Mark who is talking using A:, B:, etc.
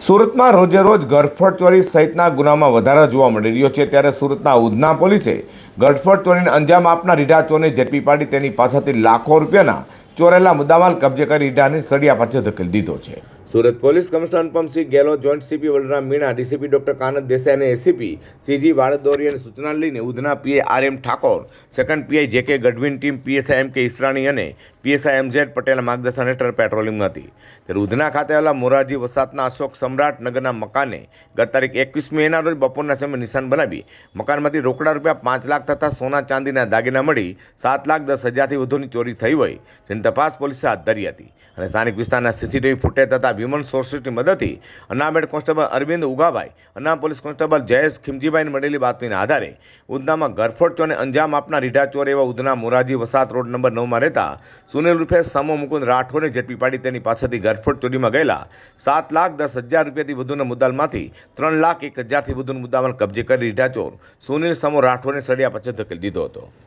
A: સુરતમાં રોજે રોજ ગરફોડ ચોરી સહિતના ગુનામાં વધારો જોવા મળી રહ્યો છે, ત્યારે સુરતના ઉધના પોલીસે ગરફોડ ચોરીને અંજામ આપનાર રીઢા ચોરને ઝડપી પાડી તેની પાસેથી લાખો રૂપિયાના ચોરેલા મુદ્દામાલ કબજે કરી રીઢાને સળિયા પાછળ ધકેલી દીધો છે. Surat police commissioner Anupamsinh Gehlot, joint CP Valaram Meena, DCP doctor Kanat Desai અને એસીપી સીજી વાડદોરીયાની સૂચના લઈને Udhna PI R M. Thakor, second PI J K. ગઢવીની ટીમ પીએસઆઈ એમ.કે. ઈસરાણી અને પીએસઆઈ એમ.ઝેડ. પટેલના માર્ગદર્શન હેઠળ પેટ્રોલિંગમાં હતી. ત્યારે ઉધના ખાતે આવેલા મોરારજી વસાહતના અશોક સમ્રાટ નગરના મકાને ગત તારીખ 21 મેના રોજ બપોરના સમયે નિશાન બનાવી મકાનમાંથી રોકડા રૂપિયા 5 લાખ તથા સોના ચાંદીના દાગીના મળી 7,10,000થી વધુની ચોરી થઈ હોય, જેની તપાસ પોલીસે હાથ ધરી હતી અને સ્થાનિક વિસ્તારના સીસીટીવી ફૂટેજ તથા હ્યુમન સોર્સિસની મદદથી અનામેડ કોન્સ્ટેબલ અરવિંદ ઉગાભાઈ, અનામ પોલીસ કોન્સ્ટેબલ જયેશ ખીમજીભાઈને મળેલી બાતમીના આધારે ઉધનામાં ગરફોડ ચોરને અંજામ આપનાર રીઢા ચોર એવા ઉધના મોરારજી વસાહત રોડ નંબર 9માં રહેતા સુનિલ ઉર્ફે સમો મુકુંદ રાઠોડને ઝડપી પાડી તેની પાસેથી ગરફોડ ચોરીમાં ગયેલા 7,10,000 રૂપિયાથી વધુના મુદ્દાલમાંથી 3,01,000થી વધુનો મુદ્દામાલ કબજે કરી રીઢા ચોર સુનિલ સમો રાઠોડને સળિયા પાછળ ધકેલી દીધો હતો.